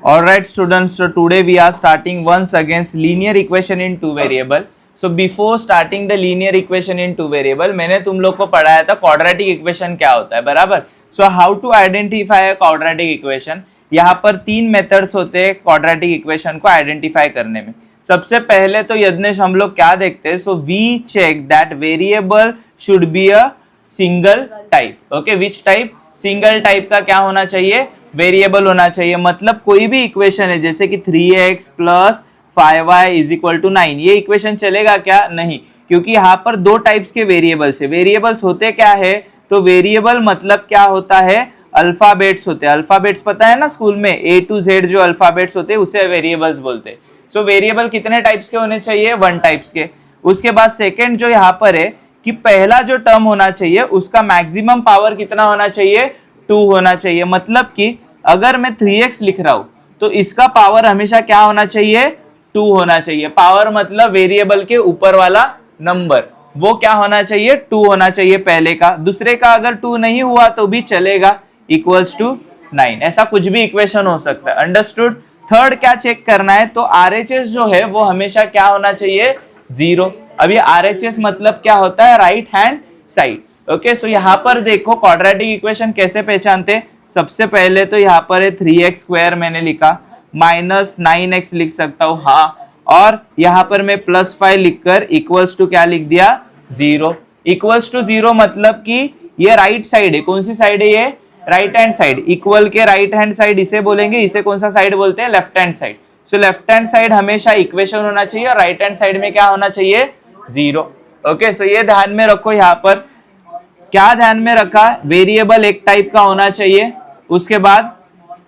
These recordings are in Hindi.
All right, students. So today we are starting once again linear equation in two variable. So before starting the linear equation in two variable, मैंने तुम लोग को पढ़ाया था quadratic equation क्या होता है, बराबर. So how to identify a quadratic equation? यहाँ पर तीन मेथड्स होते हैं quadratic equation को आइडेंटिफाई करने में. सबसे पहले तो यज्ञेश हम लोग क्या देखते हैं, so we check that variable should be a single type. Okay, which type? Single type का क्या होना चाहिए, वेरिएबल होना चाहिए. मतलब कोई भी इक्वेशन है जैसे कि 3x plus 5y is equal to 9, ये इक्वेशन चलेगा क्या? नहीं, क्योंकि यहाँ पर दो टाइप्स के वेरिएबल्स है. वेरिएबल्स होते क्या है, तो वेरिएबल मतलब क्या होता है, अल्फाबेट्स होते हैं. अल्फाबेट्स पता है ना स्कूल में, A to Z जो अल्फाबेट्स होते हैं उसे वेरिएबल्स बोलते हैं. सो वेरिएबल कितने टाइप्स के होने चाहिए, वन टाइप्स के. उसके बाद सेकेंड जो यहाँ पर है कि पहला जो टर्म होना चाहिए उसका मैक्सिमम पावर कितना होना चाहिए, 2 होना चाहिए. मतलब कि अगर मैं 3x लिख रहा हूं तो इसका पावर हमेशा क्या होना चाहिए, 2 होना चाहिए. पावर मतलब वेरिएबल के ऊपर वाला नंबर, वो क्या होना चाहिए, 2 होना चाहिए पहले का. दूसरे का अगर 2 नहीं हुआ तो भी चलेगा, इक्वल्स टू 9. ऐसा कुछ भी इक्वेशन हो सकता है. अंडरस्टूड. थर्ड क्या चेक करना है, तो RHS जो है वो हमेशा क्या होना चाहिए, 0. अभी RHS मतलब क्या होता है, राइट हैंड साइड. ओके, सो यहाँ पर देखो क्वाड्रेटिक इक्वेशन कैसे पहचानते. सबसे पहले तो यहाँ पर है 3x स्क्वायर मैंने लिखा, माइनस 9x लिख सकता हूँ, हाँ. और यहाँ पर मैं प्लस 5 लिखकर इक्वल्स टू क्या लिख दिया, 0. इक्वल्स टू 0 मतलब कि ये राइट साइड है. कौन सी साइड है ये, राइट हैंड साइड. इक्वल के राइट हैंड साइड इसे बोलेंगे, इसे कौन सा साइड बोलते हैं, left hand side. So left hand side हमेशा इक्वेशन होना चाहिए और राइट हैंड साइड में क्या होना चाहिए, 0. ओके, सो ये ध्यान में रखो. यहाँ पर क्या ध्यान में रखा, वेरिएबल एक टाइप का होना चाहिए. उसके बाद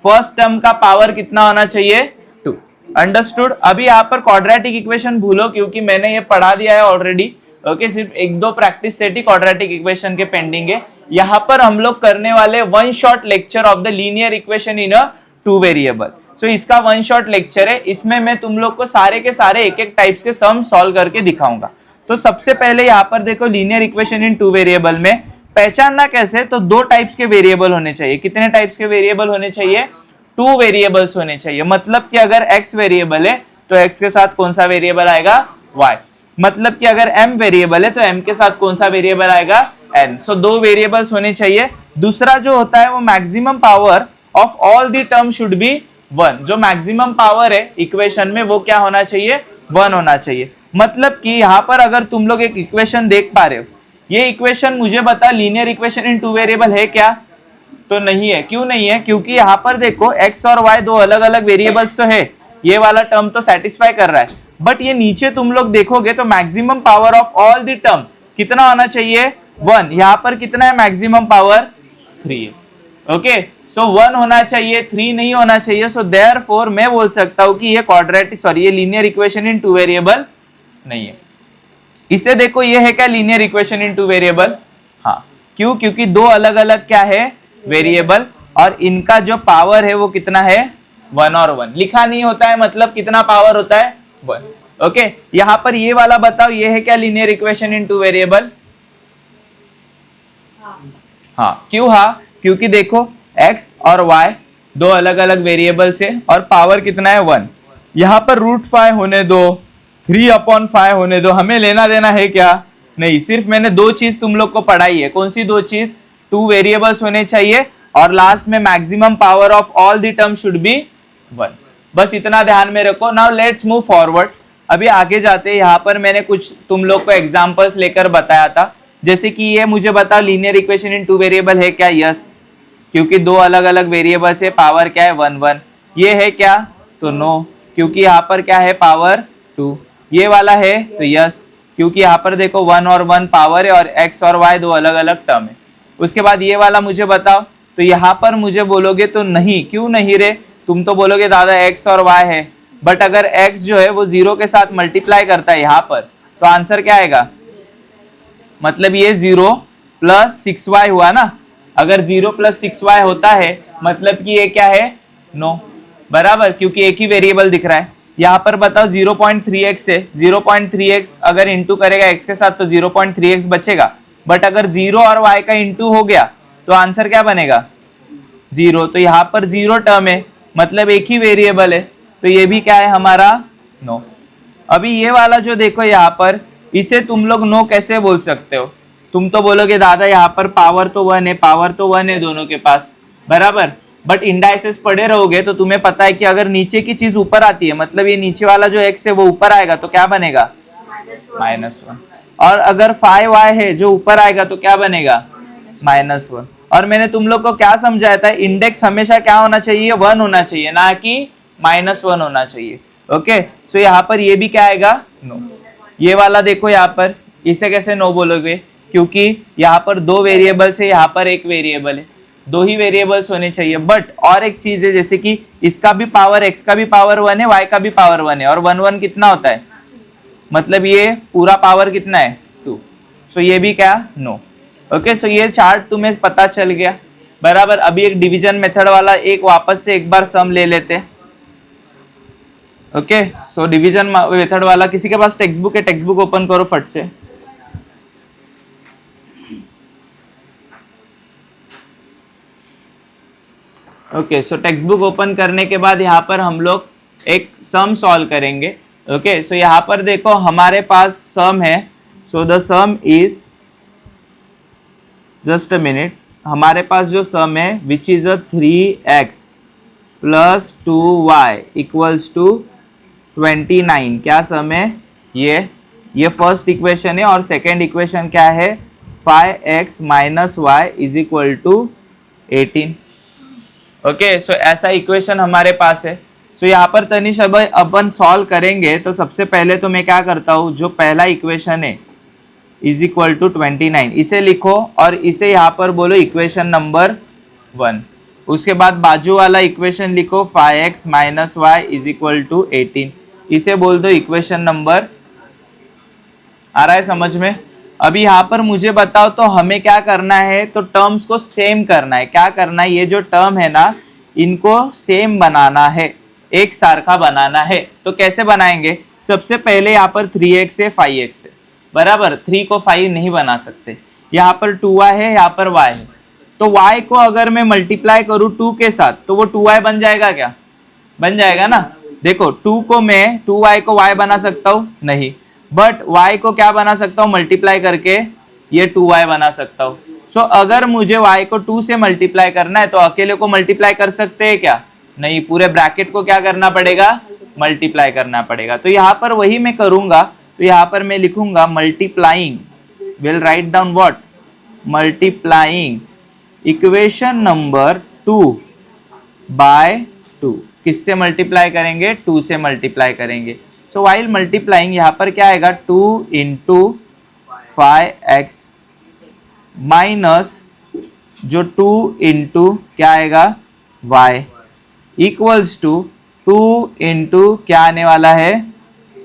फर्स्ट टर्म का पावर कितना होना चाहिए, 2. अंडरस्टूड. अभी यहाँ पर क्वाड्रेटिक इक्वेशन भूलो क्योंकि मैंने ये पढ़ा दिया है ऑलरेडी. ओके, सिर्फ एक दो प्रैक्टिस सेट ही क्वाड्रेटिक इक्वेशन के पेंडिंग है. यहाँ पर हम लोग करने वाले one shot lecture of the linear equation in a two variable. So इसका वन शॉट लेक्चर है. इसमें मैं तुम लोग को सारे के सारे एक एक टाइप्स के सम सॉल्व करके दिखाऊंगा. तो सबसे पहले यहाँ पर देखो, लीनियर इक्वेशन इन टू वेरिएबल में पहचानना कैसे, तो दो टाइप्स के वेरिएबल होने चाहिए. कितने टाइप्स के वेरिएबल होने चाहिए, 2 वेरिएबल्स होने चाहिए. मतलब कि अगर x वेरिएबल है तो x के साथ कौन सा वेरिएबल आएगा, y. मतलब कि अगर m वेरिएबल है तो m के साथ कौन सा वेरिएबल आएगा, n. सो 2 वेरिएबल्स होने चाहिए. दूसरा जो होता है वो maximum power of all the term should be 1. जो मैक्सिमम पावर है इक्वेशन में वो क्या होना चाहिए, 1 होना चाहिए. मतलब कि यहाँ पर अगर तुम लोग एक इक्वेशन देख पा रहे हो, ये इक्वेशन मुझे बता लीनियर इक्वेशन इन टू वेरिएबल है क्या, तो नहीं है. क्यों नहीं है, क्योंकि यहाँ पर देखो x और y दो अलग अलग वेरिएबल्स तो है. ये वाला टर्म तो सेटिस्फाई कर रहा है, बट ये नीचे तुम लोग देखोगे तो maximum power of all the term कितना होना चाहिए, 1. यहाँ पर कितना है मैक्सिमम पावर, 3 है. ओके, सो 1 होना चाहिए, 3 नहीं होना चाहिए. सो देयरफॉर मैं बोल सकता हूँ कि ये क्वाड्रेटिक ये लीनियर इक्वेशन इन टू वेरिएबल नहीं है. इसे देखो, ये है क्या, लीनियर इक्वेशन इन टू वेरिएबल. हाँ, क्यों, क्योंकि दो अलग अलग क्या है, वेरिएबल, और इनका जो पावर है वो कितना है, 1 और 1. लिखा नहीं होता है, मतलब कितना पावर होता है, 1. ओके, यहाँ पर ये वाला बताओ, ये है क्या, लीनियर इक्वेशन इन टू वेरिएबल. हाँ, क्यों, हाँ, क्योंकि देखो x और y दो अलग अलग वेरिएबल्स है और पावर कितना है, 1. यहाँ पर √5 होने दो, 3/5 होने दो, हमें लेना देना है क्या, नहीं. सिर्फ मैंने दो चीज तुम लोग को पढ़ाई है. कौन सी दो चीज, 2 वेरिएबल्स होने चाहिए और लास्ट में maximum power of all the term should be 1. बस इतना ध्यान में रखो. Now let's move forward. अभी आगे जाते हैं. यहाँ पर मैंने कुछ तुम लोग को एग्जांपल्स लेकर बताया था. जैसे कि ये मुझे बताओ, लीनियर इक्वेशन इन टू वेरिएबल है क्या, यस, क्योंकि दो अलग अलग वेरिएबल्स है, पावर क्या है, 1 1. ये है क्या, तो नो, क्योंकि यहाँ पर क्या है, पावर 2. ये वाला है तो यस, क्योंकि यहाँ पर देखो 1 और 1 पावर है और x और y दो अलग अलग टर्म है. उसके बाद ये वाला मुझे बताओ, तो यहाँ पर मुझे बोलोगे तो नहीं. क्यों नहीं रे, तुम तो बोलोगे दादा x और y है, बट अगर x जो है वो 0 के साथ मल्टीप्लाई करता है यहाँ पर, तो आंसर क्या आएगा, मतलब ये 0 + 6y हुआ ना. अगर 0 + 6y होता है मतलब कि ये क्या है, नो, बराबर, क्योंकि एक ही वेरिएबल दिख रहा है. यहाँ पर बताओ 0.3x है, 0.3x अगर इंटू करेगा x के साथ तो 0.3x बचेगा. बट अगर 0 और y का इंटू हो गया तो आंसर क्या बनेगा, 0. तो यहाँ पर 0 टर्म है मतलब एक ही वेरिएबल है, तो ये भी क्या है हमारा नो। अभी ये वाला जो देखो यहाँ पर, इसे तुम लोग नो कैसे बोल सकते हो? तुम तो बोलोगे दादा यहाँ पर पावर तो 1 है, पावर तो 1 है दोनों के पास, बराबर। बट इंडाइसेस पढ़े रहोगे तो तुम्हें पता है कि अगर नीचे की चीज ऊपर आती है, मतलब ये नीचे वाला जो x है वो ऊपर आएगा तो क्या बनेगा? -1। और अगर 5y है जो ऊपर आएगा तो क्या बनेगा? -1। और मैंने तुम लोग को क्या समझाया था? इंडेक्स हमेशा क्या होना चाहिए? 1 होना चाहिए, ना कि -1 होना चाहिए। ओके, सो यहाँ पर ये भी क्या आएगा? नो। ये वाला देखो यहाँ पर, इसे कैसे नो बोलोगे? क्योंकि यहाँ पर 2 वेरिएबल्स है, यहाँ पर एक वेरिएबल है, 2 ही वेरिएबल्स होने चाहिए। बट और एक चीज है, जैसे कि इसका भी पावर, x का भी पावर 1 है, y का भी पावर 1 है, और 1 1 कितना होता है? मतलब ये पूरा पावर कितना है? 2। सो ये भी क्या? नो। ओके, सो ये चार्ट तुम्हें पता चल गया, बराबर। अभी एक डिवीजन मेथड वाला एक वापस से एक बार सम ले लेते। ओके, सो डिवीजन मेथड वाला, किसी के पास टेक्स्ट बुक है? टेक्स्ट बुक ओपन करो फट से। ओके, सो टेक्स्ट बुक ओपन करने के बाद यहाँ पर हम लोग एक सम सॉल्व करेंगे। ओके, सो यहाँ पर देखो हमारे पास सम है। So the sum is, just a minute, हमारे पास जो सम है which is a 3x plus 2y equals to 29। क्या सम है? ये फर्स्ट इक्वेशन है, और सेकेंड इक्वेशन क्या है? 5x minus y is equal to 18। Okay, so ऐसा इक्वेशन हमारे पास है। सो यहाँ पर तनिष अब अपन सॉल्व करेंगे, तो सबसे पहले तो मैं क्या करता हूँ, जो पहला इक्वेशन है इज इक्वल टू 29 इसे लिखो, और इसे यहाँ पर बोलो इक्वेशन नंबर 1। उसके बाद बाजू वाला इक्वेशन लिखो 5x minus y is equal to 18, इसे बोल दो इक्वेशन नंबर। आ रहा है समझ में? अभी यहाँ पर मुझे बताओ तो हमें क्या करना है, तो टर्म्स को सेम करना है। क्या करना है? ये जो टर्म है ना, इनको सेम बनाना है, एक सारखा बनाना है। तो कैसे बनाएंगे? सबसे पहले यहाँ पर 3x है, 5x है, बराबर। 3 को 5 नहीं बना सकते। यहाँ पर 2y है, यहाँ पर y है, तो y को अगर मैं मल्टीप्लाई करूँ 2 के साथ तो वो 2y बन जाएगा क्या? बन जाएगा ना। देखो 2 को मैं 2y को y बना सकता हूँ? नहीं। बट y को क्या बना सकता हूँ? मल्टीप्लाई करके ये 2y बना सकता हूँ। सो अगर मुझे y को 2 से मल्टीप्लाई करना है तो अकेले को मल्टीप्लाई कर सकते हैं क्या? नहीं, पूरे ब्रैकेट को क्या करना पड़ेगा? मल्टीप्लाई करना पड़ेगा। तो यहाँ पर वही मैं करूंगा। तो यहाँ पर मैं लिखूंगा multiplying, will write down what? Multiplying equation number 2 by 2। किससे मल्टीप्लाई करेंगे? 2 से मल्टीप्लाई करेंगे। सो वाइल मल्टीप्लाइंग यहाँ पर क्या आएगा? 2 इंटू 5x माइनस जो 2 इंटू क्या आएगा? y इक्वल्स टू 2 इंटू क्या आने वाला है?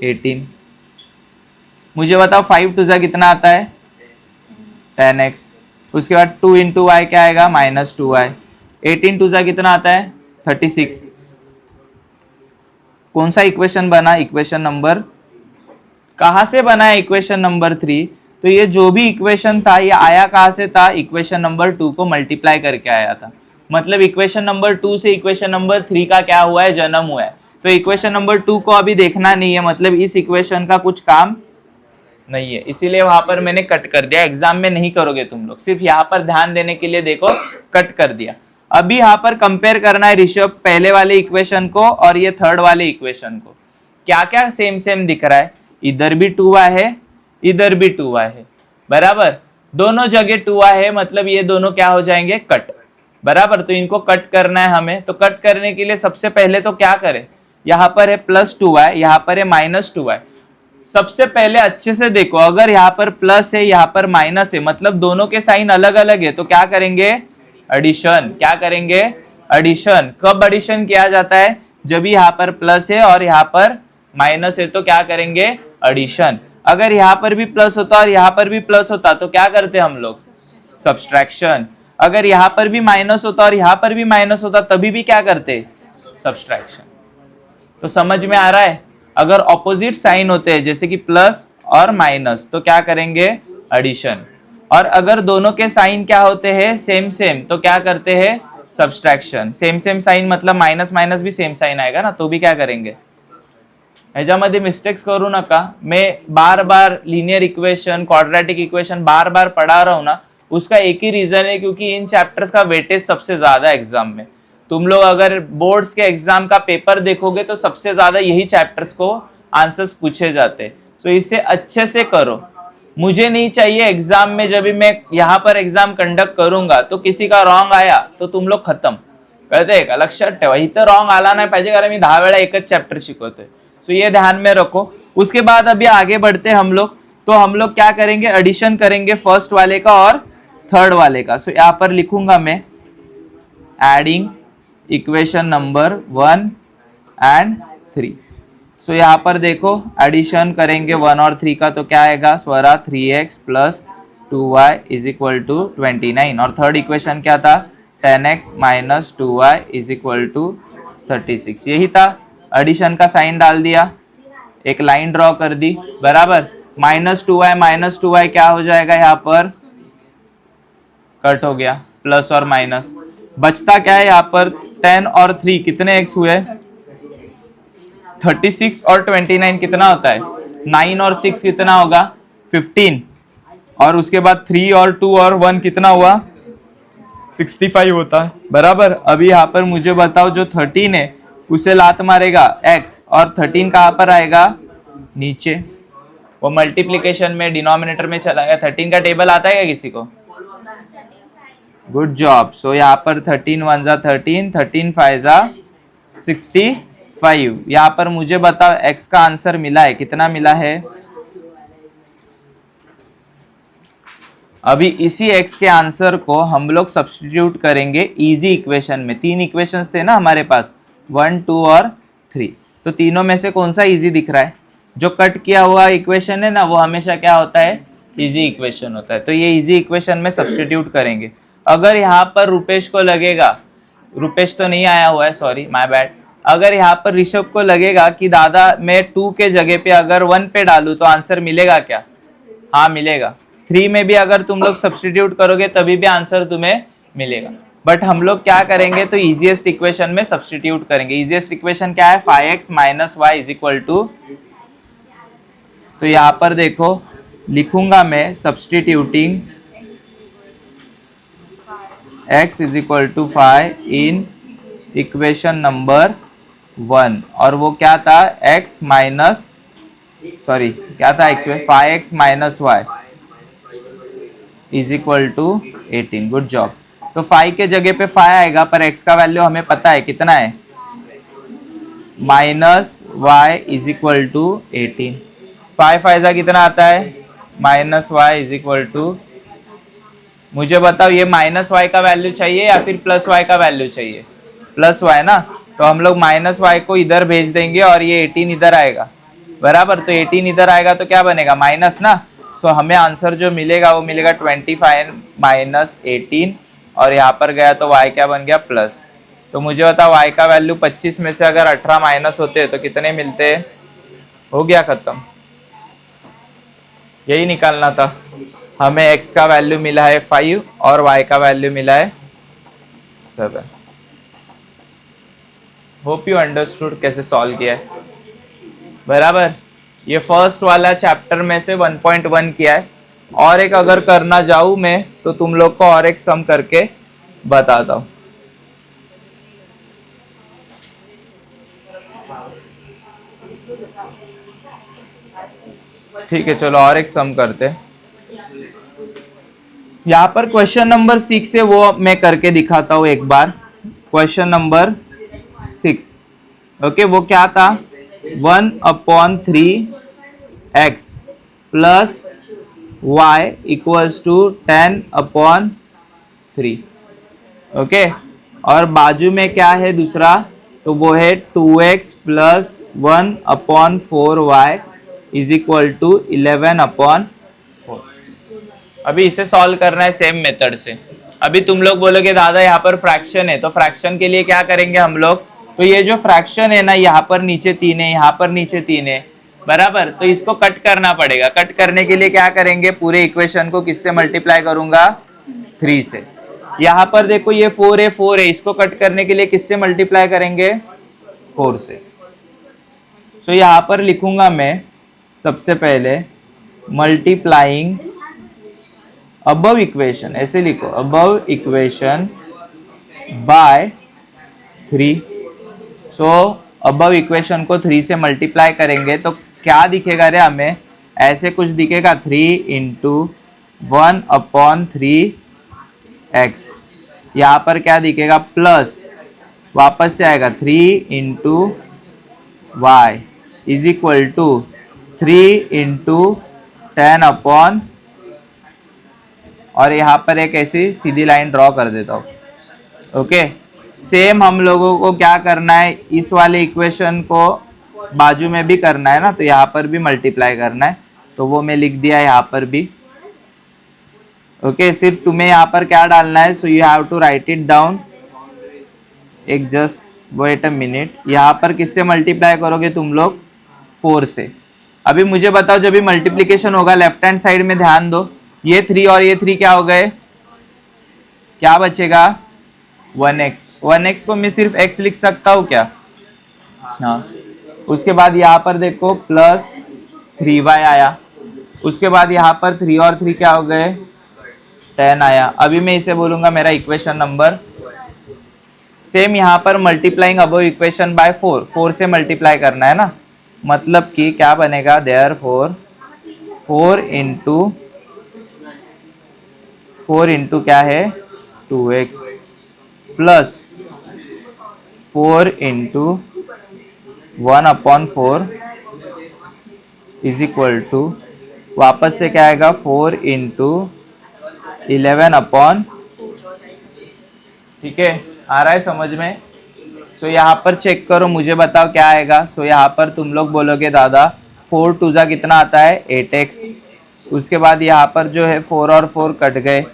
18। मुझे बताओ 5 टू जा कितना आता है? 10x। उसके बाद 2 इंटू वाई क्या आएगा? -2y। 18 टू जा कितना आता है? 36। कौन सा इक्वेशन बना? Equation number. कहाँ से बना है? Equation number 3। तो ये जो भी इक्वेशन था ये आया कहाँ से था? इक्वेशन नंबर 2 को मल्टीप्लाई करके आया था। मतलब इक्वेशन नंबर 2 से इक्वेशन नंबर 3 का क्या हुआ है? जन्म हुआ है। तो इक्वेशन नंबर 2 को अभी देखना नहीं है, मतलब इस इक्वेशन का कुछ काम नहीं है, इसीलिए वहां पर मैंने कट कर दिया। एग्जाम में नहीं करोगे तुम लोग, सिर्फ यहाँ पर ध्यान देने के लिए देखो, कट कर दिया। अभी यहाँ पर कंपेयर करना है ऋषभ, पहले वाले इक्वेशन को और ये थर्ड वाले इक्वेशन को। क्या क्या सेम सेम दिख रहा है? इधर भी 2y है, इधर भी 2y है, बराबर। दोनों जगह 2y है, मतलब ये दोनों क्या हो जाएंगे? कट, बराबर। तो इनको कट करना है हमें। तो कट करने के लिए सबसे पहले तो क्या करें? यहाँ पर है +2y, यहाँ पर है -2y। सबसे पहले अच्छे से देखो, अगर यहाँ पर प्लस है, यहाँ पर माइनस है, मतलब दोनों के साइन अलग अलग है, तो क्या करेंगे? एडिशन। क्या करेंगे? एडिशन। कब एडिशन किया जाता है? जब यहाँ पर प्लस है और यहाँ पर माइनस है, तो क्या करेंगे? एडिशन। अगर यहाँ पर भी प्लस होता और यहाँ पर भी प्लस होता तो क्या करते हम लोग? सब्सट्रैक्शन। अगर यहाँ पर भी माइनस होता और यहाँ पर भी माइनस होता तभी भी क्या करते? सब्सट्रैक्शन। तो समझ में आ रहा है? अगर ऑपोजिट साइन होते हैं जैसे कि प्लस और माइनस तो क्या करेंगे? एडिशन। और अगर दोनों के साइन क्या होते हैं, सेम सेम, तो क्या करते हैं, सब्सट्रैक्शन। सेम सेम साइन मतलब माइनस माइनस भी सेम साइन आएगा ना, तो भी क्या करेंगे। ह्याच्यामध्ये मिस्टेक्स करू नका। मैं बार बार लीनियर इक्वेशन, क्वाड्रेटिक इक्वेशन बार बार पढ़ा रहा हूँ ना, उसका एक ही रीजन है, क्योंकि इन चैप्टर्स का वेटेज सबसे ज्यादा एग्जाम में। तुम लोग अगर बोर्ड्स के एग्जाम का पेपर देखोगे तो सबसे ज्यादा यही चैप्टर्स को आंसर्स पूछे जाते, तो इसे अच्छे से करो। मुझे नहीं चाहिए एग्जाम में जब भी मैं यहाँ पर एग्जाम कंडक्ट करूंगा तो किसी का रॉन्ग आया तो तुम लोग खत्म, कळतंय का, लक्षात ठेवा। इथं रॉन्ग आला नाही पाहिजे, कारण मी 10 वेळा एकच चैप्टर शिकवतोय, तो ये ध्यान में रखो। उसके बाद अभी आगे बढ़ते हम लोग, तो हम लोग क्या करेंगे, एडिशन करेंगे फर्स्ट वाले का और थर्ड वाले का। सो यहाँ पर लिखूंगा मैं एडिंग इक्वेशन नंबर 1 एंड 3। सो यहाँ पर देखो एडिशन करेंगे 1 और 3 का, तो क्या आएगा Swara, 3x plus 2y is equal to 29। और थर्ड इक्वेशन क्या था, 10x minus 2y is equal to 36। यही था। एडिशन का साइन डाल दिया, एक लाइन ड्रॉ कर दी, बराबर। माइनस 2y क्या हो जाएगा, यहाँ पर कट हो गया, प्लस और माइनस बचता क्या है यहाँ पर, 10 और 3 कितने x हुए, 36 और 29 कितना होता है, 9 और 6 कितना होगा, 15। और उसके बाद 3 और 2 और 1 कितना हुआ, 65 होता है, बराबर। अभी यहाँ पर मुझे बताओ, जो 13 है उसे लात मारेगा x, और 13 कहाँ पर आएगा, नीचे। वो मल्टीप्लिकेशन में डिनोमिनेटर में चला गया। 13 का टेबल आता है क्या किसी को, गुड जॉब। सो यहाँ पर 13 1 जा 13, 13 5 जा 65। यहाँ पर मुझे बताओ x का आंसर मिला है, कितना मिला है। अभी इसी x के आंसर को हम लोग सब्स्टिट्यूट करेंगे इजी इक्वेशन में। 3 इक्वेशंस थे ना हमारे पास, 1 2 और 3, तो तीनों में से कौन सा इजी दिख रहा है, जो कट किया हुआ इक्वेशन है ना, वो हमेशा क्या होता है, इजी इक्वेशन होता है। तो ये इजी इक्वेशन में सब्स्टिट्यूट करेंगे। अगर यहाँ पर रुपेश को लगेगा, रुपेश तो नहीं आया हुआ है, सॉरी माय बैड, अगर यहाँ पर ऋषभ को लगेगा कि दादा मैं 2 के जगह पे अगर 1 पे डालूं तो आंसर मिलेगा क्या, हाँ मिलेगा। 3 में भी अगर तुम लोग सब्स्टिट्यूट करोगे तभी भी आंसर तुम्हें मिलेगा। बट हम लोग क्या करेंगे, तो इजीएस्ट इक्वेशन में सब्स्टिट्यूट करेंगे। इजीएस्ट इक्वेशन क्या है, 5x minus y is equal to, तो यहाँ पर देखो लिखूंगा मैं substituting x is equal to 5 in equation number 1, और वो क्या था, x माइनस, सॉरी क्या था, x 5x minus y is equal to 18। Good job. तो 5 के जगह पे 5 आएगा, पर x का वैल्यू हमें पता है कितना है, minus y is equal to 18। 5 Faiza कितना आता है, minus y is equal to, मुझे बताओ ये माइनस वाई का वैल्यू चाहिए या फिर प्लस वाई का वैल्यू चाहिए, प्लस वाई ना, तो हम लोग माइनस वाई को इधर भेज देंगे और ये 18 इधर आएगा, बराबर। तो 18 इधर आएगा तो क्या बनेगा, माइनस ना। सो हमें आंसर जो मिलेगा वो मिलेगा 25 माइनस 18, और यहाँ पर गया तो y क्या बन गया, प्लस। तो मुझे बताओ y का वैल्यू 25 में से अगर 18 माइनस होते तो कितने मिलते, हो गया खत्म। यही निकालना था हमें। x का वैल्यू मिला है 5 और y का वैल्यू मिला है 7। होप यू अंडरस्टूड कैसे सॉल्व किया है, बराबर। ये फर्स्ट वाला चैप्टर में से 1.1 किया है। और एक अगर करना जाऊं मैं तो तुम लोग को और एक सम करके बताता हूं। ठीक है, चलो और एक सम करते हैं। यहाँ पर क्वेश्चन नंबर 6 है, वो मैं करके दिखाता हूँ एक बार। क्वेश्चन नंबर 6, ओके, वो क्या था, 1/3x plus y equals to 10/3, okay. और बाजू में क्या है दूसरा, तो वो है 2x plus 1/4y is equal to 11/4। अभी इसे सॉल्व करना है सेम मेथड से। अभी तुम लोग बोलोगे दादा यहाँ पर फ्रैक्शन है, तो फ्रैक्शन के लिए क्या करेंगे हम लोग, तो ये जो फ्रैक्शन है ना, यहाँ पर नीचे 3 है, यहाँ पर नीचे 3 है, बराबर। तो इसको कट करना पड़ेगा। कट करने के लिए क्या करेंगे, पूरे इक्वेशन को किससे मल्टीप्लाई करूंगा, 3 से। यहाँ पर देखो ये 4 है, 4 है, इसको कट करने के लिए किससे मल्टीप्लाई करेंगे, 4 से। सो यहाँ पर लिखूंगा मैं सबसे पहले मल्टीप्लाइंग अबव इक्वेशन, ऐसे लिखो, above equation by 3। So above equation को 3 से मल्टीप्लाई करेंगे तो क्या दिखेगा रे हमें, ऐसे कुछ दिखेगा, 3 इंटू 1/3x। यहाँ पर क्या दिखेगा, प्लस वापस से आएगा 3 into y is equal to 3 into 10 और यहाँ पर एक ऐसी सीधी लाइन ड्रॉ कर देता हूँ। ओके, सेम हम लोगों को क्या करना है, इस वाले इक्वेशन को बाजू में भी करना है ना, तो यहाँ पर भी मल्टीप्लाई करना है, तो वो मैं लिख दिया यहाँ पर भी। ओके, सिर्फ तुम्हें यहाँ पर क्या डालना है, so you have to write it down. एक जस्ट वेट अ मिनट, यहाँ पर किससे मल्टीप्लाई करोगे तुम लोग, 4 से। अभी मुझे बताओ, जब भी मल्टीप्लीकेशन होगा लेफ्ट हैंड साइड में ध्यान दो, ये 3 और ये 3 क्या हो गए, क्या बचेगा, 1x। 1x को मैं सिर्फ x लिख सकता हूँ क्या, हाँ। उसके बाद यहाँ पर देखो प्लस 3y आया, उसके बाद यहाँ पर 3 और 3 क्या हो गए, 10 आया। अभी मैं इसे बोलूंगा मेरा इक्वेशन नंबर। सेम यहाँ पर मल्टीप्लाइंग अबव इक्वेशन बाय 4, 4 से मल्टीप्लाई करना है ना, मतलब कि क्या बनेगा, देयरफॉर 4 इंटू क्या है, 2x plus 4 into 1/4 is equal to, वापस से क्या आएगा, 4 इंटू 11 ठीक है, आ रहा है समझ में। सो यहाँ पर चेक करो, मुझे बताओ क्या आएगा। सो यहाँ पर तुम लोग बोलोगे दादा 4 2 जा कितना आता है, 8x। उसके बाद यहाँ पर जो है 4 और 4 कट गए,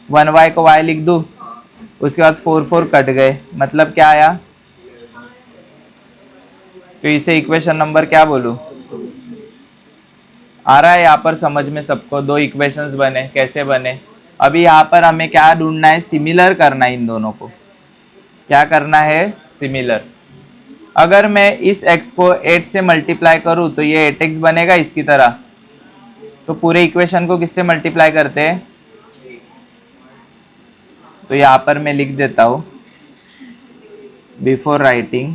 1y को y लिख दूँ, उसके बाद 4 4 कट गए, मतलब क्या आया, तो इसे इक्वेशन नंबर क्या बोलूँ, आ रहा है यहाँ पर समझ में सबको, 2 इक्वेशंस बने, कैसे बने। अभी यहाँ पर हमें क्या ढूंढना है, सिमिलर करना है इन दोनों को, क्या करना है, सिमिलर। अगर मैं इस x को 8 से मल्टीप्लाई करूँ तो ये 8x बनेगा इसकी तरह, तो पूरे इक्वेशन को किससे मल्टीप्लाई करते हैं, तो यहाँ पर मैं लिख देता हूँ बिफोर राइटिंग,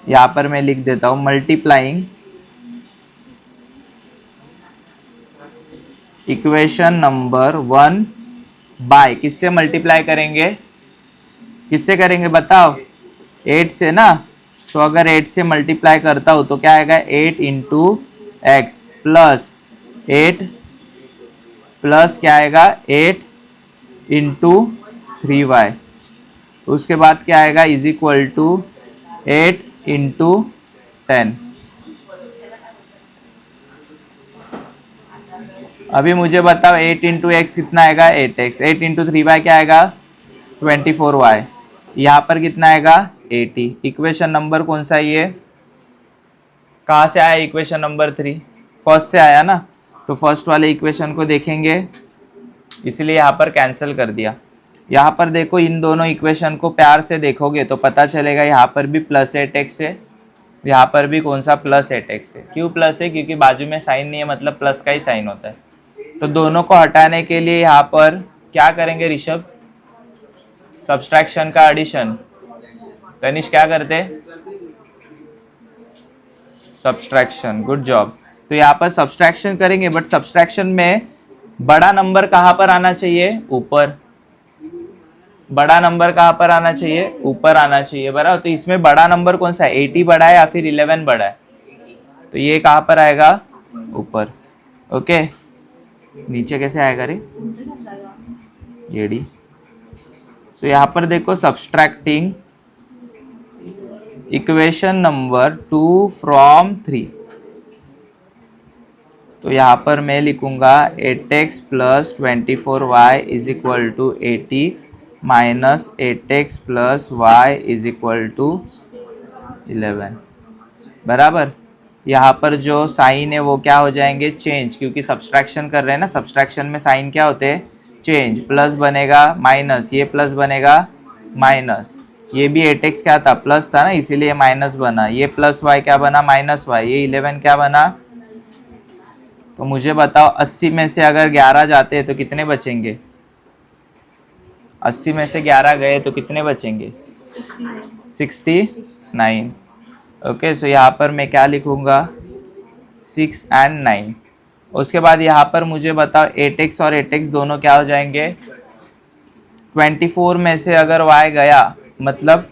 यहाँ पर मैं लिख देता हूँ मल्टीप्लाइंग इक्वेशन नंबर 1 बाय, किससे मल्टीप्लाई करेंगे, किससे करेंगे बताओ, 8 से ना। तो अगर 8 से मल्टीप्लाई करता हूँ तो क्या आएगा, 8 इंटू एक्स प्लस 8 प्लस क्या आएगा, 8 इंटू 3y, उसके बाद क्या आएगा, इज इक्वल टू 8 इंटू 10। अभी मुझे बताओ 8 इंटू एक्स कितना आएगा, 8x। 8 इंटू 3y क्या आएगा, 24y। यहाँ पर कितना आएगा, 80। इक्वेशन नंबर कौन सा है ये, कहाँ से आया इक्वेशन नंबर 3, फर्स्ट से आया ना, तो फर्स्ट वाले इक्वेशन को देखेंगे, इसलिए यहाँ पर कैंसिल कर दिया। यहाँ पर देखो, इन दोनों इक्वेशन को प्यार से देखोगे तो पता चलेगा, यहाँ पर भी प्लस 8x है, यहाँ पर भी कौन सा, प्लस 8x है। क्यों प्लस है, क्योंकि बाजू में साइन नहीं है, मतलब प्लस का ही साइन होता है। तो दोनों को हटाने के लिए यहाँ पर क्या करेंगे ऋषभ, सब्सट्रैक्शन का एडिशन। तनिष क्या करते, सब्सट्रैक्शन, गुड जॉब। तो यहाँ पर सब्सट्रैक्शन करेंगे, बट सब्सट्रैक्शन में बड़ा नंबर कहाँ पर आना चाहिए, ऊपर। बड़ा नंबर कहाँ पर आना चाहिए, ऊपर आना चाहिए, बराबर। तो इसमें बड़ा नंबर कौन सा है, 80 बड़ा है या फिर 11 बड़ा है, तो ये कहाँ पर आएगा, ऊपर। ओके, नीचे कैसे आएगा रे, ये डी। सो यहाँ पर देखो, सब्सट्रैक्टिंग इक्वेशन नंबर 2 फ्रॉम 3, तो यहाँ पर मैं लिखूंगा 8x plus 24y is equal to 80 minus 8x plus y is equal to 11, बराबर। यहाँ पर जो साइन है वो क्या हो जाएंगे, चेंज, क्योंकि सब्सट्रैक्शन कर रहे हैं ना, सब्सट्रैक्शन में साइन क्या होते हैं, चेंज। प्लस बनेगा माइनस, ये प्लस बनेगा माइनस, ये भी 8x क्या था, प्लस था ना, इसीलिए माइनस बना। ये प्लस y क्या बना, माइनस y। ये 11 क्या बना। तो मुझे बताओ 80 में से अगर 11 जाते हैं तो कितने बचेंगे, 80 में से 11 गए तो कितने बचेंगे, 69। ओके, सो यहाँ पर मैं क्या लिखूँगा, 6 और 9। उसके बाद यहाँ पर मुझे बताओ 8x और 8x दोनों क्या हो जाएंगे, 24 में से अगर y गया मतलब,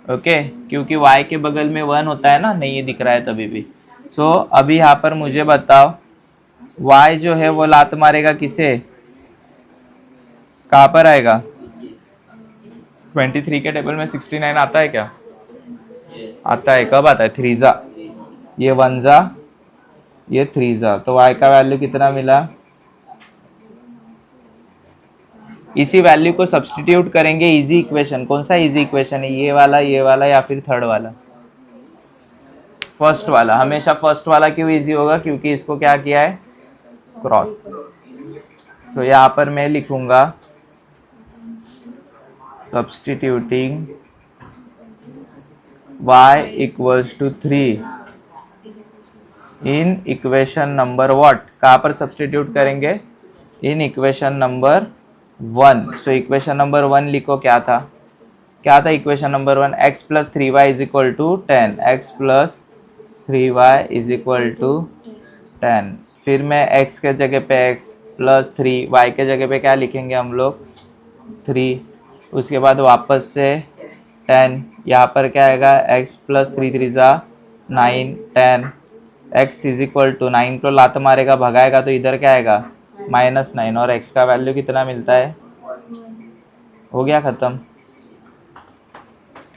ओके, क्योंकि y के बगल में 1 होता है ना, नहीं ये दिख रहा है तभी भी। सो अभी यहाँ पर मुझे बताओ y जो है वो लात मारेगा किसे, कहाँ पर आएगा, 23 के टेबल में 69 आता है क्या, आता है। कब आता है, 3 जा, ये 1 जा, ये 3 जा, तो y का वैल्यू कितना मिला। इसी वैल्यू को सब्सटीट्यूट करेंगे इजी इक्वेशन। कौन सा इजी इक्वेशन है, ये वाला या फिर थर्ड वाला, फर्स्ट वाला। हमेशा फर्स्ट वाला क्यों इजी होगा, क्योंकि इसको क्या किया है, क्रॉस। तो यहाँ पर मैं लिखूंगा substituting y equals to 3 in equation number what, कहाँ पर सब्सटीट्यूट करेंगे, इन इक्वेशन नंबर 1। सो इक्वेशन नंबर 1 लिखो, क्या था equation number 1, x plus 3y is equal to 10, x plus 3y is equal to 10। फिर मैं x के जगह पे x प्लस 3, y के जगह पे क्या लिखेंगे हम लोग, 3। उसके बाद वापस से 10, यहाँ पर क्या आएगा, x प्लस 3 3 जा 9, 10, x इज इक्वल टू 9 को लात मारेगा भगाएगा तो इधर क्या आएगा, -9, और x का वैल्यू कितना मिलता है, हो गया ख़त्म।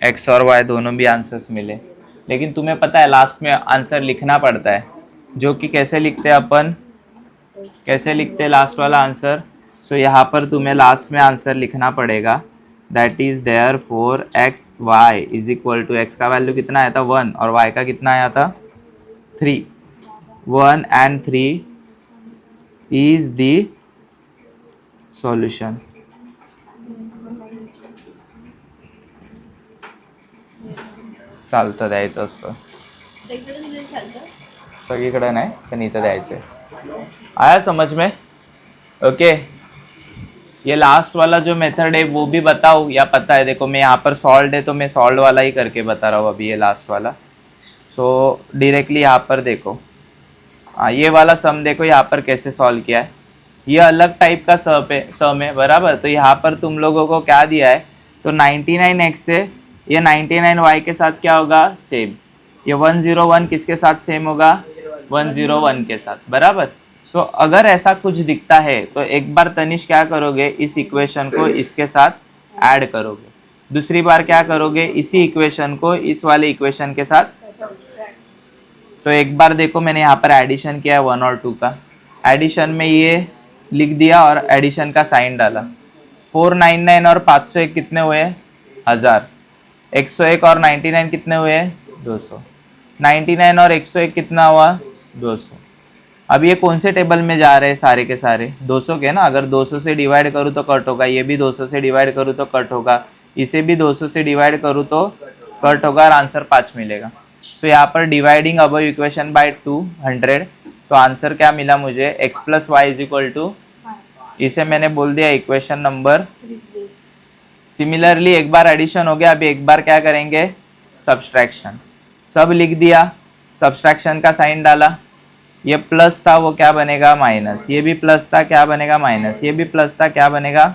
x और y दोनों भी आंसर्स मिले, लेकिन तुम्हें पता है लास्ट में आंसर लिखना पड़ता है, जो कि कैसे लिखते हैं अपन, कैसे लिखते हैं लास्ट वाला आंसर। सो यहाँ पर तुम्हें लास्ट में आंसर लिखना पड़ेगा, that is there for x y is equal to, x का वैल्यू कितना आया था 1 और y का कितना आया था 3, 1 and 3 is the solution. चालतं द्यायचं असतं, सगळीकडे नाही पण इथं द्यायचं आहे। आया समझ में, ओके। ये लास्ट वाला जो मेथड है वो भी बताओ या पता है, देखो मैं यहाँ पर सॉल्व है तो मैं सॉल्व वाला ही करके बता रहा हूँ अभी, ये लास्ट वाला। सो डायरेक्टली यहाँ पर देखो, हाँ ये वाला सम देखो यहाँ पर कैसे सॉल्व किया है, ये अलग टाइप का सम है बराबर। तो यहाँ पर तुम लोगों को क्या दिया है, तो 99x से ये 99y के साथ क्या होगा, सेम। ये 101 किसके साथ सेम होगा, 101 के साथ बराबर। सो अगर ऐसा कुछ दिखता है तो एक बार तनिष क्या करोगे, इस इक्वेशन को इसके साथ ऐड करोगे, दूसरी बार क्या करोगे, इसी इक्वेशन को इस वाले इक्वेशन के साथ। तो एक बार देखो मैंने यहाँ पर एडिशन किया है 1 और 2 का, एडिशन में ये लिख दिया और एडिशन का साइन डाला। 499 और 501 कितने हुए, 1000। 101 और 99 कितने हुए, 200। 99 और 101 कितना हुआ, 200। अब ये कौन से टेबल में जा रहे हैं, सारे के सारे 200 के ना। अगर 200 से डिवाइड करूँ तो कट होगा, ये भी 200 से डिवाइड करूँ तो कट होगा, इसे भी 200 से डिवाइड करूँ तो कट होगा और आंसर 5 मिलेगा। सो यहाँ पर डिवाइडिंग अबव इक्वेशन बाय 200, तो आंसर क्या मिला मुझे, x plus y is equal to, इसे मैंने बोल दिया इक्वेशन नंबर। सिमिलरली एक बार एडिशन हो गया, अभी एक बार क्या करेंगे, सब्सट्रैक्शन। सब लिख दिया, सब्सट्रैक्शन का साइन डाला, ये प्लस था वो क्या बनेगा माइनस, ये भी प्लस था क्या बनेगा माइनस, ये भी प्लस था क्या बनेगा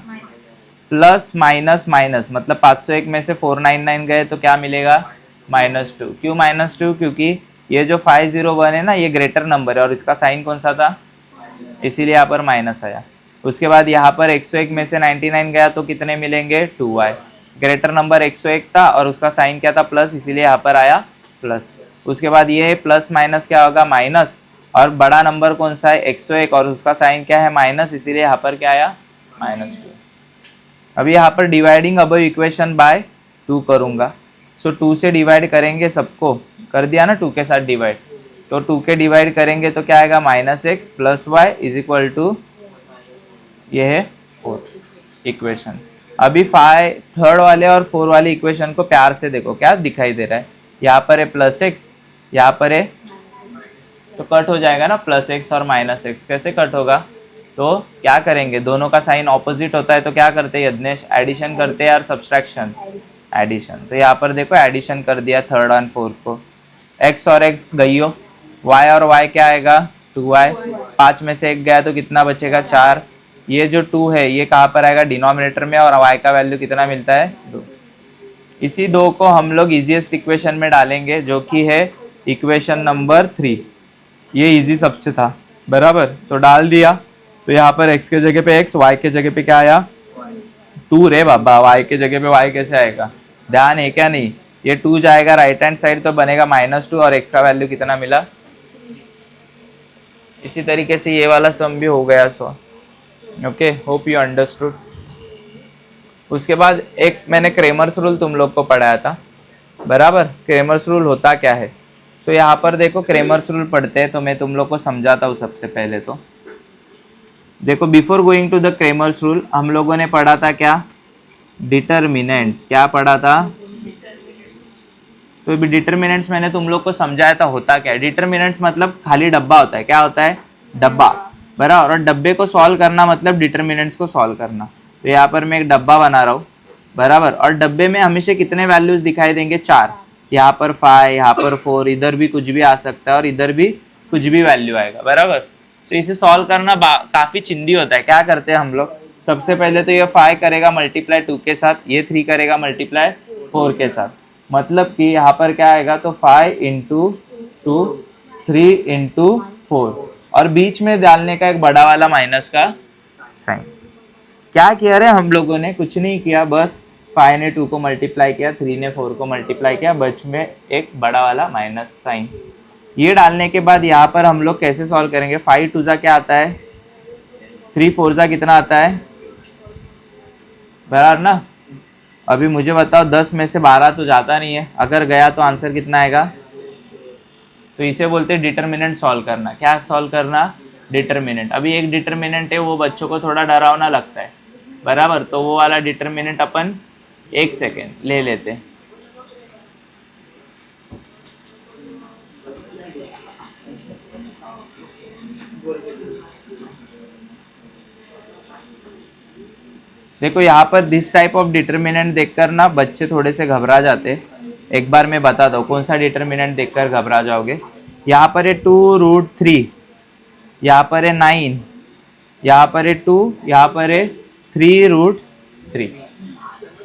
प्लस माइनस माइनस, मतलब 501 में से 499 गए तो क्या मिलेगा, -2। क्यों -2, क्योंकि ये जो 501 है ना ये ग्रेटर नंबर है और इसका साइन कौन सा था, इसीलिए यहाँ पर माइनस आया। उसके बाद यहाँ पर 101 में से 99 गया तो कितने मिलेंगे, 2y। ग्रेटर नंबर 101 था और उसका साइन क्या था, प्लस, इसीलिए यहाँ पर आया प्लस। उसके बाद ये प्लस माइनस क्या होगा, माइनस, और बड़ा नंबर कौन सा है, 101, और उसका साइन क्या है, माइनस, इसीलिए यहाँ पर क्या आया, -2। अभी यहाँ पर डिवाइडिंग अबव इक्वेशन बाय 2 करूँगा। सो 2 से डिवाइड करेंगे सबको, कर दिया ना 2 के साथ डिवाइड, तो 2 के डिवाइड करेंगे तो क्या आएगा -x + y is equal to ये है 4 इक्वेशन। अभी 5 थर्ड वाले और 4 वाले इक्वेशन को प्यार से देखो क्या दिखाई दे रहा है, यहाँ पर है +x, यहाँ पर है, तो कट हो जाएगा ना +x और -x। कैसे कट होगा, तो क्या करेंगे, दोनों का साइन ऑपोजिट होता है तो क्या करते हैं यज्ञेश, एडिशन करते हैं यार सब्सट्रैक्शन, एडिशन। तो यहाँ पर देखो एडिशन कर दिया थर्ड और फोर्थ को, x और x गई, y और y क्या आएगा 2y, 5 में से 1 गया तो कितना बचेगा 4। ये जो 2 है ये कहाँ पर आएगा डिनोमिनेटर में, और y का वैल्यू कितना मिलता है 2। इसी 2 को हम लोग इजीएस्ट इक्वेशन में डालेंगे जो कि है इक्वेशन नंबर 3। ये इजी सबसे था बराबर, तो डाल दिया। तो यहाँ पर x के जगह पे x, y के जगह पे क्या आया 2 रे बाबा, y के जगह पे y कैसे आएगा, ध्यान है क्या नहीं, ये 2 जाएगा राइट हैंड साइड तो बनेगा -2 और x का वैल्यू कितना मिला। इसी तरीके से ये वाला सम भी हो गया solve. Okay, hope you understood. उसके बाद एक मैंने क्रेमर्स रूल तुम लोग को पढ़ाया था बराबर। क्रेमर्स रूल होता क्या है, तो यहाँ पर देखो क्रेमर्स रूल पढ़ते हैं तो मैं तुम लोग को समझाता हूँ। सबसे पहले तो देखो, before going to the Cramer's rule हम लोगों ने पढ़ा था क्या, डिटर्मिनेंट्स। क्या पढ़ा था, तो भी डिटर्मिनेंट्स मैंने तुम लोग को समझाया था होता क्या है। डिटर्मिनेंट्स मतलब खाली डब्बा होता है, क्या होता है डब्बा बराबर, और डब्बे को सॉल्व करना मतलब डिटर्मिनेंट्स को सॉल्व करना। तो यहाँ पर मैं एक डब्बा बना रहा हूँ बराबर, और डब्बे में हमेशा कितने वैल्यूज दिखाई देंगे 4, यहाँ पर 5, यहाँ पर 4, इधर भी कुछ भी आ सकता है और इधर भी कुछ भी वैल्यू आएगा बराबर। तो इसे सॉल्व करना काफी चिंदी होता है। क्या करते हैं हम लोग, सबसे पहले तो ये 5 करेगा मल्टीप्लाई 2 के साथ, ये 3 करेगा मल्टीप्लाई 4 के साथ, मतलब कि यहाँ पर क्या आएगा तो 5 × 2 3 × 4, और बीच में डालने का एक बड़ा वाला माइनस का साइन। क्या किया रे हम लोगों ने, कुछ नहीं किया, बस 5 ने 2 को मल्टीप्लाई किया, 3 ने 4 को मल्टीप्लाई किया, बच में एक बड़ा वाला माइनस साइन। ये डालने के बाद यहाँ पर हम लोग कैसे सॉल्व करेंगे, 5 2 जा क्या आता है 3 4 जा कितना आता है बराबर ना। अभी मुझे बताओ 10 में से 12 तो जाता नहीं है, अगर गया तो आंसर कितना आएगा। तो इसे बोलते हैं डिटर्मिनेंट सॉल्व करना। क्या सॉल्व करना, डिटर्मिनेंट। अभी एक डिटर्मिनेंट है वो बच्चों को थोड़ा डरावना लगता है बराबर, तो वो वाला डिटर्मिनेंट अपन 1 सेकेंड ले लेते हैं। देखो यहाँ पर दिस टाइप ऑफ डिटर्मिनेंट देखकर ना बच्चे थोड़े से घबरा जाते हैं। एक बार मैं बताता हूँ कौन सा डिटर्मिनेंट देखकर घबरा जाओगे। यहाँ पर है 2√3, यहाँ पर है 9, यहाँ पर है 2, यहाँ पर है 3√3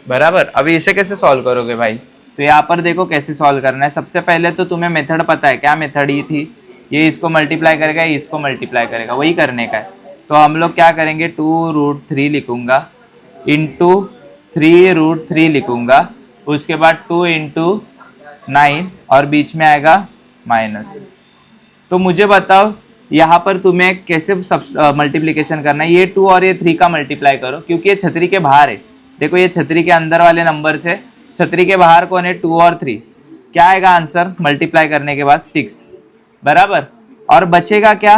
बराबर। अभी इसे कैसे सॉल्व करोगे भाई, तो यहाँ पर देखो कैसे सॉल्व करना है। सबसे पहले तो तुम्हें मेथड पता है, क्या मेथड ये थी, ये इसको मल्टीप्लाई करेगा, ये इसको मल्टीप्लाई करेगा, वही करने का है। तो हम लोग क्या करेंगे 2√3 लिखूंगा इंटू 3√3 लिखूंगा, उसके बाद 2 × 9 और बीच में आएगा माइनस। तो मुझे बताओ यहाँ पर तुम्हें कैसे मल्टीप्लिकेशन करना है। ये 2 और ये 3 का मल्टीप्लाई करो, क्योंकि ये छतरी के बाहर है। देखो ये छतरी के अंदर वाले नंबर से, छतरी के बाहर कौन है 2 और 3, क्या आएगा आंसर मल्टीप्लाई करने के बाद 6 बराबर। और बचेगा क्या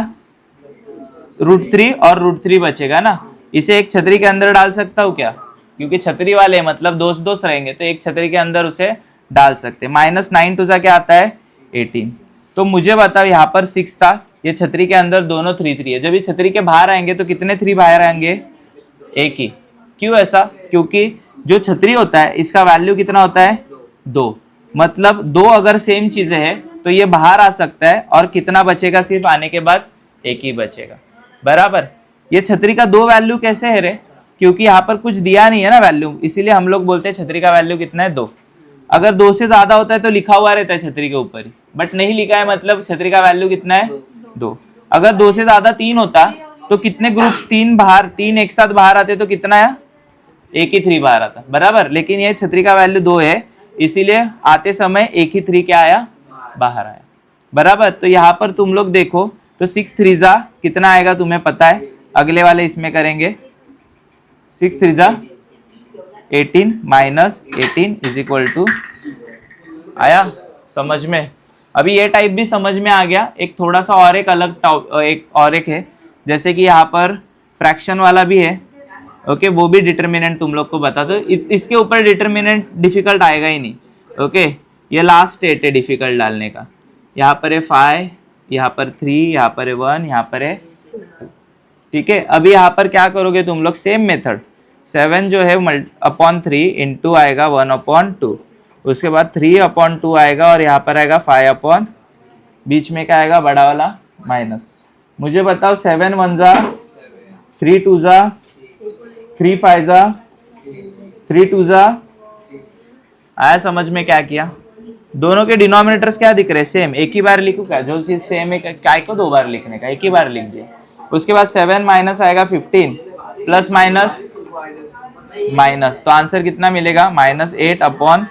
√3 और √3 बचेगा ना। इसे एक छतरी के अंदर डाल सकता हूँ क्या, क्योंकि छतरी वाले मतलब दोस्त दोस्त रहेंगे तो एक छतरी के अंदर उसे डाल सकते। -9 2 क्या आता है 18। तो मुझे बताओ यहाँ पर 6 था, ये छतरी के अंदर दोनों 3 3 है, जब ये छतरी के बाहर आएंगे तो कितने 3 बाहर आएंगे, एक ही। क्यों ऐसा, क्योंकि जो छतरी होता है इसका वैल्यू कितना होता है 2, मतलब 2 अगर सेम चीजें हैं तो ये बाहर आ सकता है, और कितना बचेगा सिर्फ आने के बाद एक ही बचेगा बराबर। ये छतरी का 2 वैल्यू कैसे है रे, क्योंकि यहाँ पर कुछ दिया नहीं है ना वैल्यू, इसीलिए हम लोग बोलते हैं छतरी का वैल्यू कितना है 2। अगर 2 से ज्यादा होता है तो लिखा हुआ रहता है छतरी के ऊपर ही, बट नहीं लिखा है, मतलब छतरी का वैल्यू कितना है 2। अगर 2 से ज्यादा 3 होता तो कितने ग्रुप्स 3 बाहर, 3 एक साथ बाहर आते तो कितना है, एक ही 3 बाहर आता बराबर। लेकिन ये छतरी का वैल्यू 2 है, इसीलिए आते समय एक ही 3 क्या आया, बाहर आया बराबर। तो यहाँ पर तुम लोग देखो तो 6 3 जा कितना आएगा तुम्हें पता है, अगले वाले इसमें करेंगे 6 3 जा 18 -18 इज इक्वल टू, आया समझ में। अभी ये टाइप भी समझ में आ गया। एक थोड़ा सा और एक अलग एक है, जैसे कि यहाँ पर फ्रैक्शन वाला भी है, ओके, वो भी डिटर्मिनेंट तुम लोग को बता दो। इसके ऊपर डिटर्मिनेंट डिफिकल्ट आएगा ही नहीं, ओके। ये लास्ट स्टेट है डिफिकल्ट डालने का। यहाँ पर है 5, यहाँ पर 3, यहाँ पर है 1, यहाँ पर है 2, ठीक है। अभी यहाँ पर क्या करोगे तुम लोग, सेम मेथड, 7 जो है अपॉन 3 इंटू आएगा 1/2, उसके बाद 3/2 आएगा और यहाँ पर आएगा 5 बीच में क्या आएगा, बड़ा वाला माइनस। मुझे बताओ 7 1 जा 3 2 जा 3 5 जा 3 2 जा, आया समझ में क्या किया? दोनों के डिनोमिनेटर्स क्या दिख रहे हैं, सेम। एक ही बार लिखूं क्या, जो चीज सेम है क्या को 2 बार लिखने का, एक ही बार लिख दिया। उसके बाद 7 माइनस आएगा 15 प्लस माइनस माइनस, तो आंसर कितना मिलेगा, -8/6।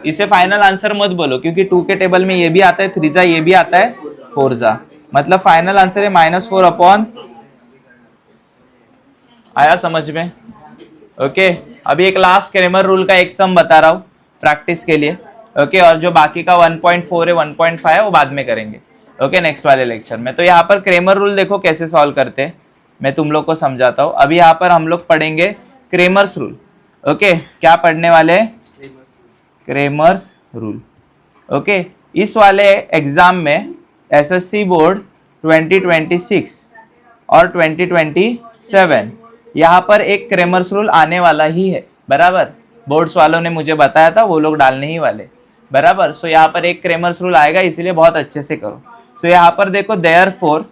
इसे फाइनल आंसर मत बोलो, क्योंकि 2 के टेबल में ये भी आता है 3 जा, ये भी आता है 4 जा, मतलब फाइनल आंसर है -4/। आया समझ में? ओके। अभी एक लास्ट क्रेमर रूल का एक सम बता रहा हूँ प्रैक्टिस के लिए, ओके। और जो बाकी का 1.4 है 1.5 है वो बाद में करेंगे, ओके, नेक्स्ट वाले लेक्चर में। तो यहाँ पर क्रेमर रूल देखो कैसे सॉल्व करते हैं, मैं तुम लोग को समझाता हूँ। अभी यहाँ पर हम लोग पढ़ेंगे क्रेमर्स रूल, ओके। क्या पढ़ने वाले, क्रेमर्स रूल, ओके। इस वाले एग्जाम में एसएससी बोर्ड 2026 और 2027 यहाँ पर एक क्रेमर्स रूल आने वाला ही है, बराबर। बोर्ड्स वालों ने मुझे बताया था, वो लोग डालने ही वाले, बराबर। सो यहाँ पर एक क्रेमर्स रूल आएगा, इसलिए बहुत अच्छे से करो। सो यहाँ पर देखो देयरफॉर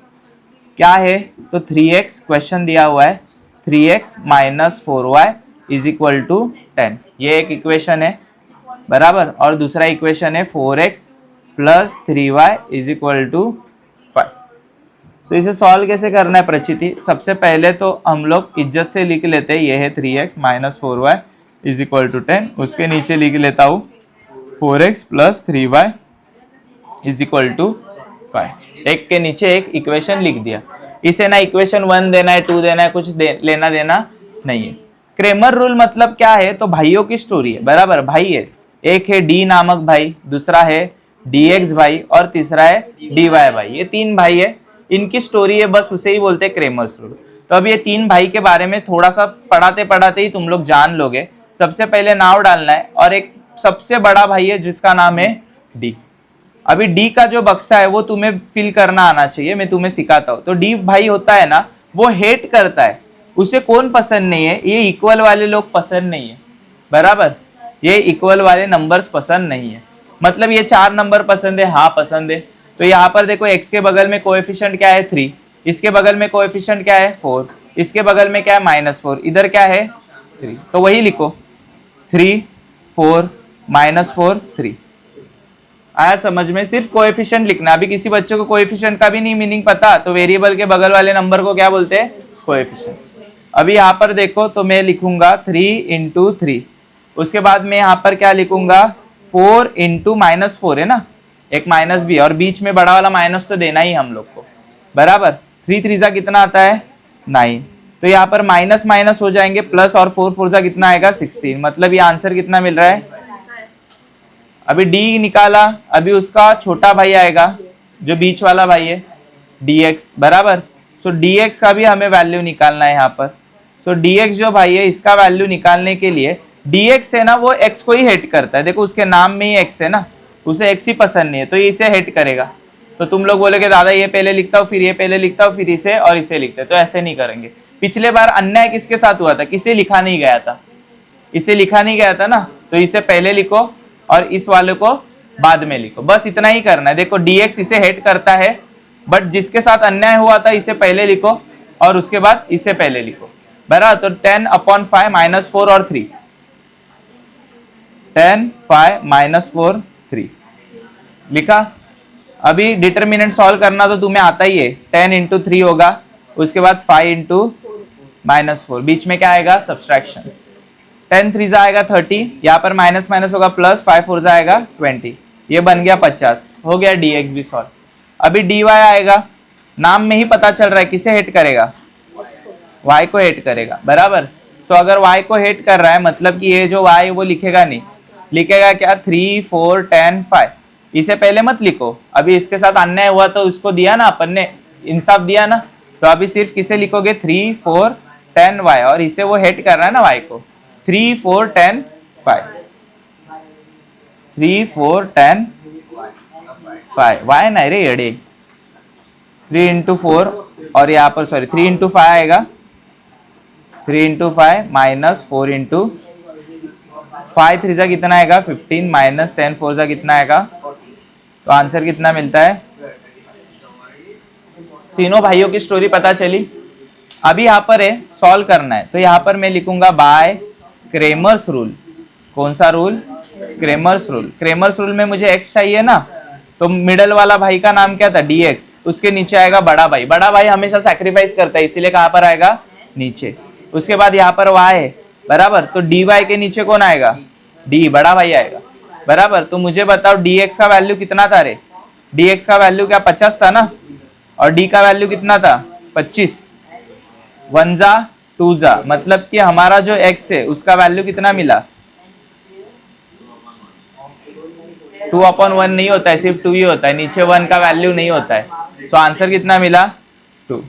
क्या है, तो 3x क्वेश्चन दिया हुआ है, 3x - 4y = 10, ये एक इक्वेशन है, बराबर। और दूसरा इक्वेशन है 4x + 3y = 5। तो इसे सॉल्व कैसे करना है प्रचिति, सबसे पहले तो हम लोग इज्जत से लिख लेते हैं, ये है 3x - 4y = 10। उसके नीचे लिख लेता हूँ 4x + 3y = 5। एक के नीचे एक इक्वेशन लिख दिया। इसे ना इक्वेशन 1 देना है, 2 देना है, कुछ लेना देना नहीं है। क्रेमर रूल मतलब क्या है, तो भाइयों की स्टोरी है, बराबर। भाई है, एक है डी नामक भाई, दूसरा है dx भाई और तीसरा है dy भाई। ये 3 भाई है, इनकी स्टोरी है, बस उसे ही बोलते हैं क्रेमर्स रूल। तो अब ये 3 भाई के बारे में थोड़ा सा पढ़ाते पढ़ाते ही तुम लोग जान लोगे। सबसे पहले नाम डालना है, और एक सबसे बड़ा भाई है जिसका नाम है डी। अभी डी का जो बक्सा है वो तुम्हें फिल करना आना चाहिए, मैं तुम्हें सिखाता हूँ। तो डी भाई होता है ना, वो हेट करता है, उसे कौन पसंद नहीं है, ये इक्वल वाले लोग पसंद नहीं है, बराबर। ये इक्वल वाले नंबर्स पसंद नहीं है, मतलब ये 4 नंबर पसंद है, हाँ पसंद है। तो यहाँ पर देखो x के बगल में कोएफिशिएंट क्या है 3, इसके बगल में कोएफिशिएंट क्या है 4, इसके बगल में क्या है -4, इधर क्या है 3, तो वही लिखो 3 4 -4 3। आया समझ में? सिर्फ कोएफिशिएंट लिखना। अभी किसी बच्चों को कोएफिशिएंट का भी नहीं मीनिंग पता, तो वेरिएबल के बगल वाले नंबर को क्या बोलते हैं, कोएफिशिएंट। अभी यहाँ पर देखो, तो मैं लिखूंगा 3 × 3, उसके बाद मैं यहाँ पर क्या लिखूंगा 4 × -4 है ना, एक माइनस भी, और बीच में बड़ा वाला माइनस तो देना ही हम लोग को, बराबर। 3 3 कितना आता है 9, तो यहाँ पर माइनस माइनस हो जाएंगे, प्लस और 4 4 कितना आएगा 16, मतलब ये आंसर कितना मिल रहा है। अभी डी निकाला, अभी उसका छोटा भाई आएगा जो बीच वाला भाई है dx, बराबर। सो dx का भी हमें वैल्यू निकालना है यहाँ पर। सो dx जो भाई है, इसका वैल्यू निकालने के लिए, dx है ना वो x को ही हेट करता है, देखो उसके नाम में ही x है ना, उसे x ही पसंद नहीं है, तो ये इसे हेट करेगा। तो तुम लोग बोलोगे दादा ये पहले लिखता हूँ, फिर ये पहले लिखता हूँ, फिर इसे और इसे लिखते, तो ऐसे नहीं करेंगे। पिछले बार अन्याय किसके साथ हुआ था, किसे लिखा नहीं गया था, इसे लिखा नहीं गया था ना, तो इसे पहले लिखो और इस वाले को बाद में लिखो, बस इतना ही करना है। देखो dx इसे हेट करता है, बट जिसके साथ अन्याय हुआ था इसे पहले लिखो और उसके बाद इसे पहले लिखो, बराबर। तो 10/5 -4 और 3, 10 5 -4 3 लिखा। अभी डिटर्मिनेंट सॉल्व करना तो तुम्हें आता ही है, 10 × 3 होगा, उसके बाद 5 × -4, बीच में क्या आएगा सब्सट्रैक्शन, 10 3 आएगा 30, यहाँ पर माइनस माइनस होगा प्लस, 5 4 आएगा 20, ये बन गया 50, हो गया dx भी सॉल्व। अभी dy आएगा, नाम में ही पता चल रहा है किसे हेट करेगा, y को हेट करेगा, बराबर। तो अगर y को हेट कर रहा है, मतलब कि ये जो y वो लिखेगा नहीं, लिखेगा क्या 3 4 10 5, इसे पहले मत लिखो, अभी इसके साथ अन्याय हुआ तो उसको दिया ना अपन ने, इंसाफ दिया ना, तो अभी सिर्फ किसे लिखोगे 3 4 10 वाई, और इसे वो हेट कर रहा है ना वाई को, 3 4 10 5, 3 4 10 5, वाई नहीं रे येड़े, 3 इंटू 4, और यहाँ पर सॉरी 3 इंटू 5 आएगा, 3 इंटू 5 माइनस 4 इंटू 5 3 जा कितना आएगा 15, माइनस 10 4 जा कितना आएगा, तो आंसर कितना मिलता है। तीनों भाइयों की स्टोरी पता चली। अभी यहाँ पर है सॉल्व करना है, तो यहाँ पर मैं लिखूंगा बाय क्रेमर्स रूल। कौन सा rule? Cramer's rule. Cramer's rule में मुझे x चाहिए ना, तो मिडल वाला भाई का नाम क्या था dx, उसके नीचे आएगा बड़ा भाई। बड़ा भाई हमेशा सैक्रिफाइस करता है, इसीलिए कहाँ पर आएगा नीचे। उसके बाद यहाँ पर y है बराबर, तो dy के नीचे कौन आएगा? d, बड़ा भाई आएगा बराबर। तो मुझे बताओ dx का वैल्यू कितना था रे? dx का वैल्यू क्या 50 था ना, और d का वैल्यू कितना था 25, 1 जा 2 जा, मतलब कि हमारा जो x है उसका वैल्यू कितना मिला 2/1 नहीं होता है, सिर्फ 2 ही होता है, नीचे 1 का वैल्यू नहीं होता है। तो आंसर कितना मिला 2।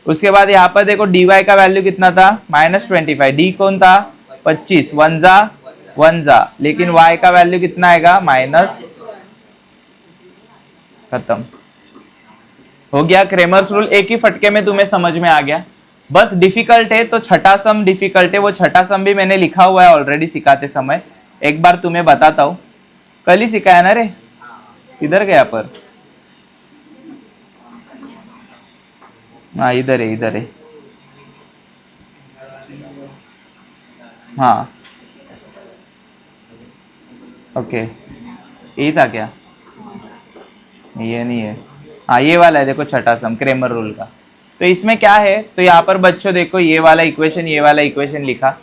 उसके बाद यहाँ पर देखो dy का वैल्यू कितना था -25, d कौन था 25, 1 जा 1 जा, लेकिन y का वैल्यू कितना आएगा माइनस, खत्म हो गया। क्रेमर्स रूल एक ही फटके में तुम्हें समझ में आ गया। बस डिफिकल्ट है तो छठा सम डिफिकल्ट है, वो छठा सम भी मैंने लिखा हुआ है ऑलरेडी सिखाते समय, एक बार तुम्हें बताता हूँ, कल ही सिखाया ना रे, इधर गया पर, हाँ इधर है इधर है, हाँ ओके यही था क्या? ये नहीं है, हाँ ये वाला है, देखो छठा सम क्रेमर रूल का। तो इसमें क्या है, तो यहाँ पर बच्चों देखो ये वाला इक्वेशन, ये वाला इक्वेशन लिखा,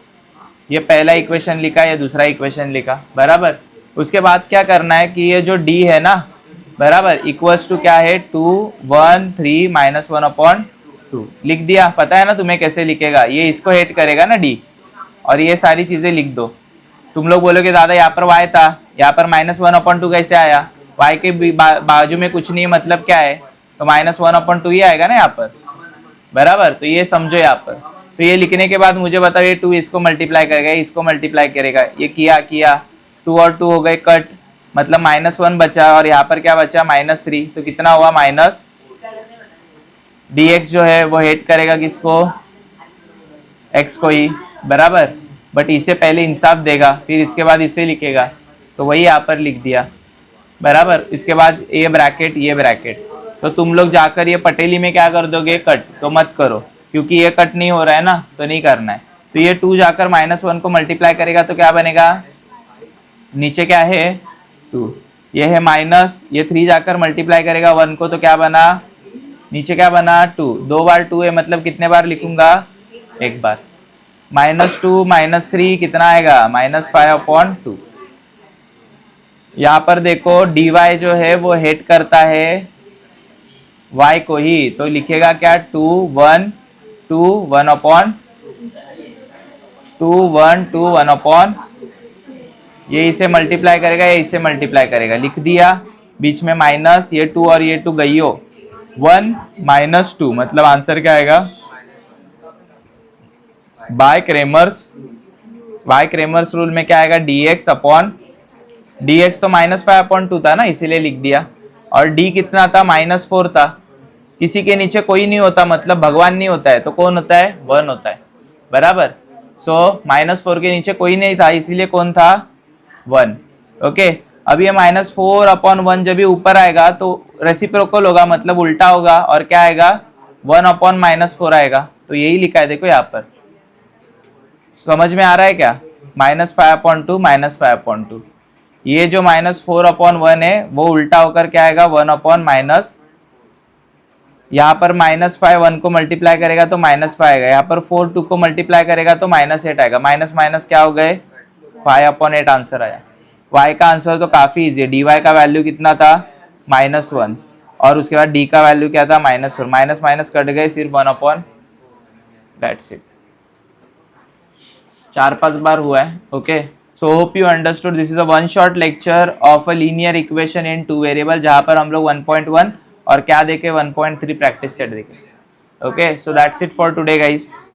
ये पहला इक्वेशन लिखा, ये दूसरा इक्वेशन लिखा बराबर। उसके बाद क्या करना है कि ये जो d है ना बराबर इक्वल्स टू क्या है 2 1 3 -1/2 लिख दिया। पता है ना तुम्हें कैसे लिखेगा, ये इसको हेट करेगा ना d, और ये सारी चीजें लिख दो। तुम लोग बोलोगे दादा यहाँ पर y था, यहाँ पर -1/2 कैसे आया? y के बाजू में कुछ नहीं, मतलब क्या है, तो -1/2 ही आएगा ना यहाँ पर बराबर। तो ये समझो यहाँ पर, तो ये लिखने के बाद मुझे बताओ ये 2 इसको मल्टीप्लाई करेगा, इसको मल्टीप्लाई करेगा, ये किया 2 और 2 हो गए कट, मतलब -1 बचा, और यहाँ पर क्या बचा -3, तो कितना हुआ माइनस, dx जो है वो हेट करेगा किसको, x को ही बराबर, बट इसे पहले इंसाफ देगा, फिर इसके बाद इसे लिखेगा, तो वही यहाँ पर लिख दिया बराबर। इसके बाद ये ब्रैकेट ये ब्रैकेट, तो तुम लोग जाकर ये पटेली में क्या कर दोगे, कट, तो मत करो क्योंकि ये कट नहीं हो रहा है ना, तो नहीं करना है। तो ये 2 जाकर -1 को मल्टीप्लाई करेगा तो क्या बनेगा, नीचे क्या है 2, ये है माइनस, ये 3 जाकर मल्टीप्लाई करेगा 1 को, तो क्या बना, नीचे क्या बना 2, 2 बार 2 है, मतलब कितने बार लिखूंगा, एक बार, -2 -3 कितना आएगा -5/2। यहाँ पर देखो dy जो है वो हेट करता है y को ही, तो लिखेगा क्या 2 1 2 1/, ये इसे मल्टीप्लाई करेगा, ये इसे मल्टीप्लाई करेगा, लिख दिया, बीच में माइनस, ये 2 और ये 2 गई हो, 1 -2, मतलब आंसर क्या आएगा बाय क्रेमर्स रूल में क्या आएगा dx तो -5/2 था ना, इसीलिए लिख दिया, और d कितना था -4 था, किसी के नीचे कोई नहीं होता, मतलब भगवान नहीं होता है, तो कौन होता है 1 होता है बराबर। सो -4 के नीचे कोई नहीं था, इसीलिए कौन था 1, ओके। अब ये -4/1 जब ये ऊपर आएगा तो रेसिप्रोकल होगा, मतलब उल्टा होगा, और क्या आएगा 1/-4 आएगा, तो यही लिखा है देखो यहाँ पर, समझ में आ रहा है क्या, -5/2 -5/2, ये जो -4/1 है वो उल्टा होकर क्या आएगा 1/-, यहाँ पर -5 1 को मल्टीप्लाई करेगा तो -5 आएगा, यहाँ पर 4 2 को मल्टीप्लाई करेगा तो -8 आएगा, माइनस माइनस क्या हो गए 5/8 आंसर आया। y का आंसर तो काफी इजी है, dy का वैल्यू कितना था -1, और उसके बाद d का वैल्यू क्या था -4, माइनस माइनस कट गए, सिर्फ 1/, दैट्स इट। 4-5 बार हुआ है, okay. So hope you understood. This is a one shot lecture of a linear equation in two variable, जहाँ पर हम लोग 1.1 और क्या देखे 1.3 प्रैक्टिस सेट देखे. Okay, so that's it for today guys.